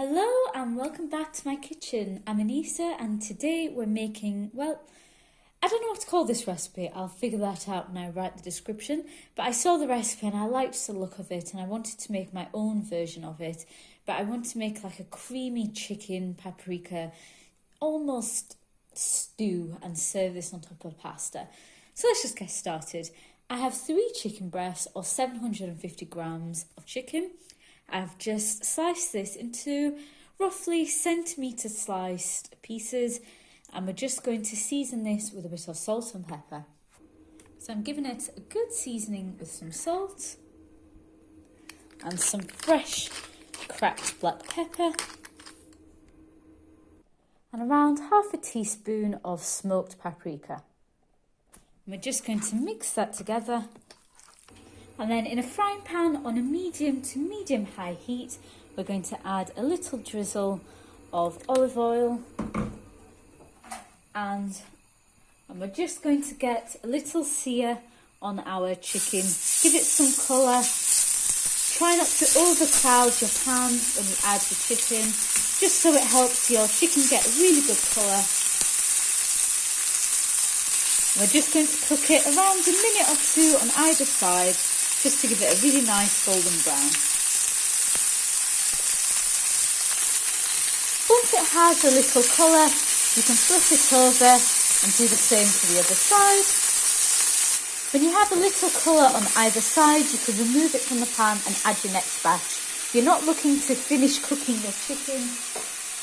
Hello and welcome back to my kitchen. I'm Anissa and today we're making, well, I don't know what to call this recipe. I'll figure that out when I write the description. But I saw the recipe and I liked the look of it and I wanted to make my own version of it. But I want to make like a creamy chicken paprika, almost stew, and serve this on top of pasta. So let's just get started. I have 3 chicken breasts or 750 grams of chicken. I've just sliced this into roughly centimetre sliced pieces and we're just going to season this with a bit of salt and pepper. So I'm giving it a good seasoning with some salt and some fresh cracked black pepper and around half a teaspoon of smoked paprika. And we're just going to mix that together. And then in a frying pan on a medium to medium-high heat, we're going to add a little drizzle of olive oil. And we're just going to get a little sear on our chicken. Give it some colour. Try not to overcrowd your pan when you add the chicken, just so it helps your chicken get a really good colour. We're just going to cook it around a minute or 2 on either side, just to give it a really nice golden brown. Once it has a little colour, you can flip it over and do the same to the other side. When you have a little colour on either side, you can remove it from the pan and add your next batch. You're not looking to finish cooking your chicken,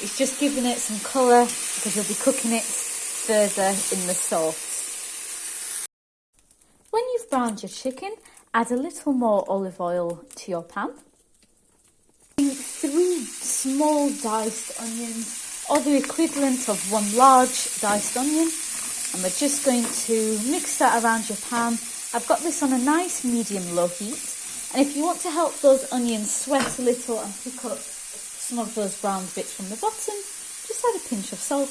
it's just giving it some colour because you'll be cooking it further in the sauce. When you've browned your chicken, add a little more olive oil to your pan. 3 small diced onions, or the equivalent of 1 large diced onion. And we're just going to mix that around your pan. I've got this on a nice medium-low heat. And if you want to help those onions sweat a little and pick up some of those brown bits from the bottom, just add a pinch of salt.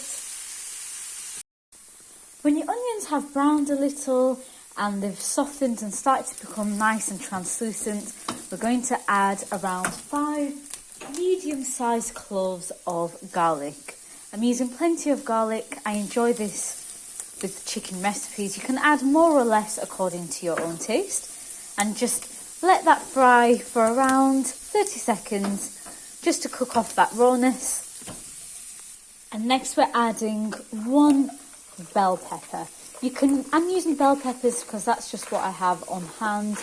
When your onions have browned a little, and they've softened and started to become nice and translucent, we're going to add around 5 medium-sized cloves of garlic. I'm using plenty of garlic. I enjoy this with chicken recipes. You can add more or less according to your own taste, and just let that fry for around 30 seconds just to cook off that rawness. And next we're adding 1 bell pepper. I'm using bell peppers because that's just what I have on hand.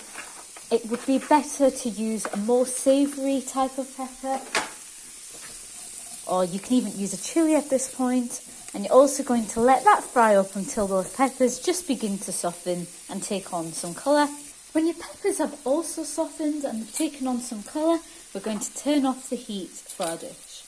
It would be better to use a more savoury type of pepper, or you can even use a chilli at this point. And you're also going to let that fry up until those peppers just begin to soften and take on some colour. When your peppers have also softened and taken on some colour, we're going to turn off the heat for our dish.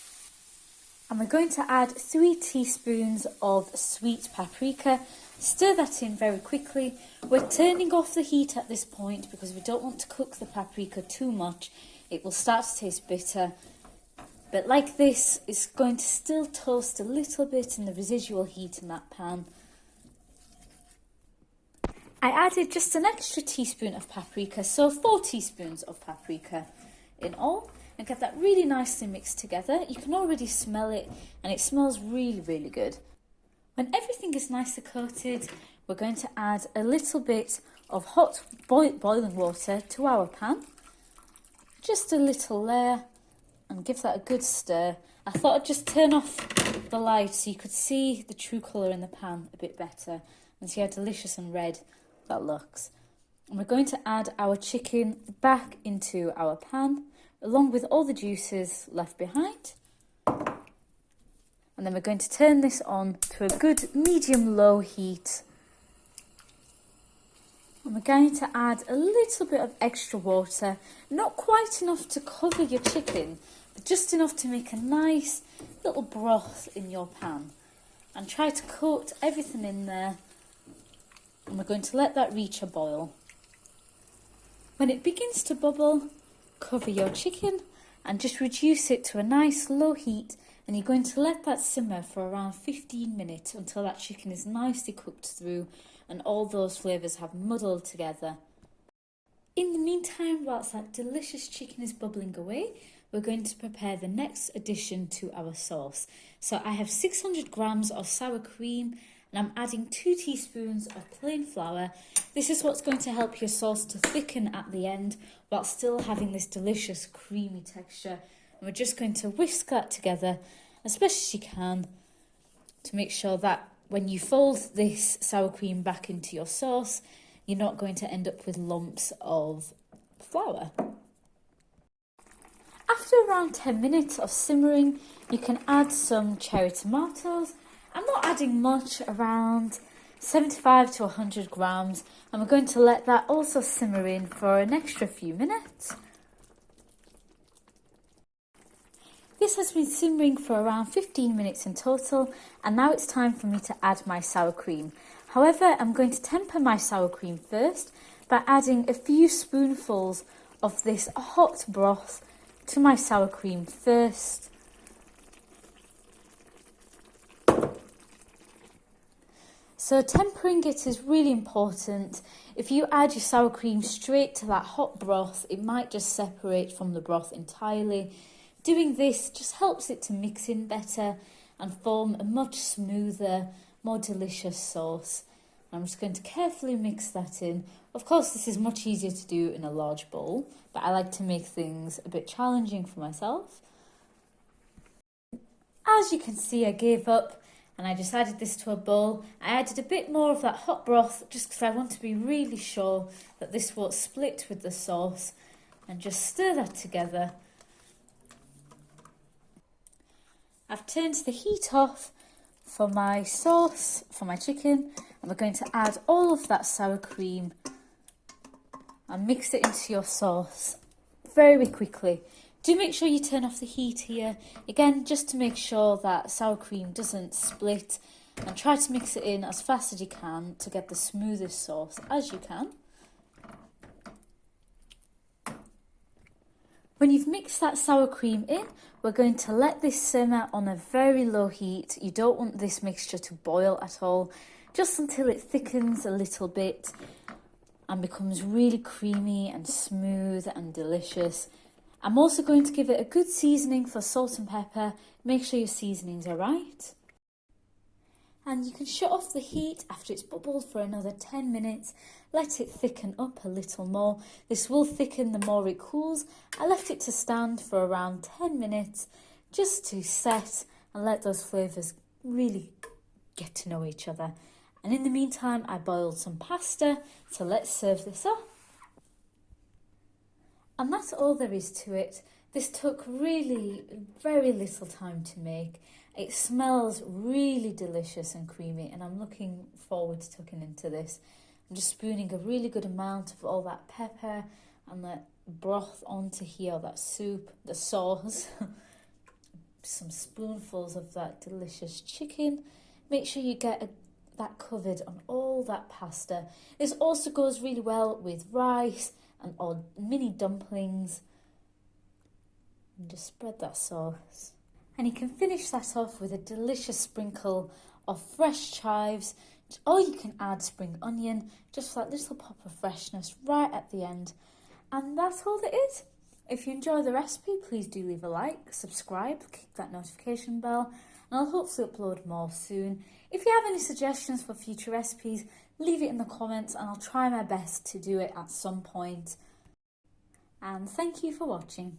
And we're going to add 3 teaspoons of sweet paprika. Stir that in very quickly. We're turning off the heat at this point because we don't want to cook the paprika too much. It will start to taste bitter. But like this, it's going to still toast a little bit in the residual heat in that pan. I added just an extra teaspoon of paprika, so 4 teaspoons of paprika in all. And get that really nicely mixed together. You can already smell it and it smells really, really good. When everything is nicely coated, we're going to add a little bit of hot boiling water to our pan. Just a little layer, and give that a good stir. I thought I'd just turn off the light so you could see the true colour in the pan a bit better and see how delicious and red that looks. And we're going to add our chicken back into our pan, along with all the juices left behind. And then we're going to turn this on to a good medium-low heat. And we're going to add a little bit of extra water, not quite enough to cover your chicken, but just enough to make a nice little broth in your pan. And try to coat everything in there. And we're going to let that reach a boil. When it begins to bubble, cover your chicken and just reduce it to a nice low heat, and you're going to let that simmer for around 15 minutes until that chicken is nicely cooked through and all those flavours have muddled together. In the meantime, whilst that delicious chicken is bubbling away, we're going to prepare the next addition to our sauce. So I have 600 grams of sour cream and I'm adding 2 teaspoons of plain flour. This is what's going to help your sauce to thicken at the end while still having this delicious creamy texture. And we're just going to whisk that together as best as you can to make sure that when you fold this sour cream back into your sauce, you're not going to end up with lumps of flour. After around 10 minutes of simmering, you can add some cherry tomatoes. I'm not adding much, around 75 to 100 grams, and we're going to let that also simmer in for an extra few minutes. This has been simmering for around 15 minutes in total, and now it's time for me to add my sour cream. However, I'm going to temper my sour cream first by adding a few spoonfuls of this hot broth to my sour cream first. So tempering it is really important. If you add your sour cream straight to that hot broth, it might just separate from the broth entirely. Doing this just helps it to mix in better and form a much smoother, more delicious sauce. I'm just going to carefully mix that in. Of course, this is much easier to do in a large bowl, but I like to make things a bit challenging for myself. As you can see, I gave up and I just added this to a bowl. I added a bit more of that hot broth just because I want to be really sure that this won't split with the sauce, and just stir that together. I've turned the heat off for my sauce, for my chicken, and we're going to add all of that sour cream and mix it into your sauce very quickly. Do make sure you turn off the heat here, again, just to make sure that sour cream doesn't split, and try to mix it in as fast as you can to get the smoothest sauce as you can. When you've mixed that sour cream in, we're going to let this simmer on a very low heat. You don't want this mixture to boil at all, just until it thickens a little bit and becomes really creamy and smooth and delicious. I'm also going to give it a good seasoning for salt and pepper. Make sure your seasonings are right. And you can shut off the heat after it's bubbled for another 10 minutes. Let it thicken up a little more. This will thicken the more it cools. I left it to stand for around 10 minutes just to set and let those flavours really get to know each other. And in the meantime, I boiled some pasta, so let's serve this up. And that's all there is to it. This took really very little time to make. It smells really delicious and creamy, and I'm looking forward to tucking into this. I'm just spooning a really good amount of all that pepper and that broth onto here, that soup, the sauce. Some spoonfuls of that delicious chicken. Make sure you get that covered on all that pasta. This also goes really well with rice and odd mini dumplings. And just spread that sauce. And you can finish that off with a delicious sprinkle of fresh chives, or you can add spring onion, just for that little pop of freshness right at the end. And that's all it is. If you enjoy the recipe, please do leave a like, subscribe, click that notification bell, and I'll hopefully upload more soon. If you have any suggestions for future recipes, leave it in the comments and I'll try my best to do it at some point. And thank you for watching.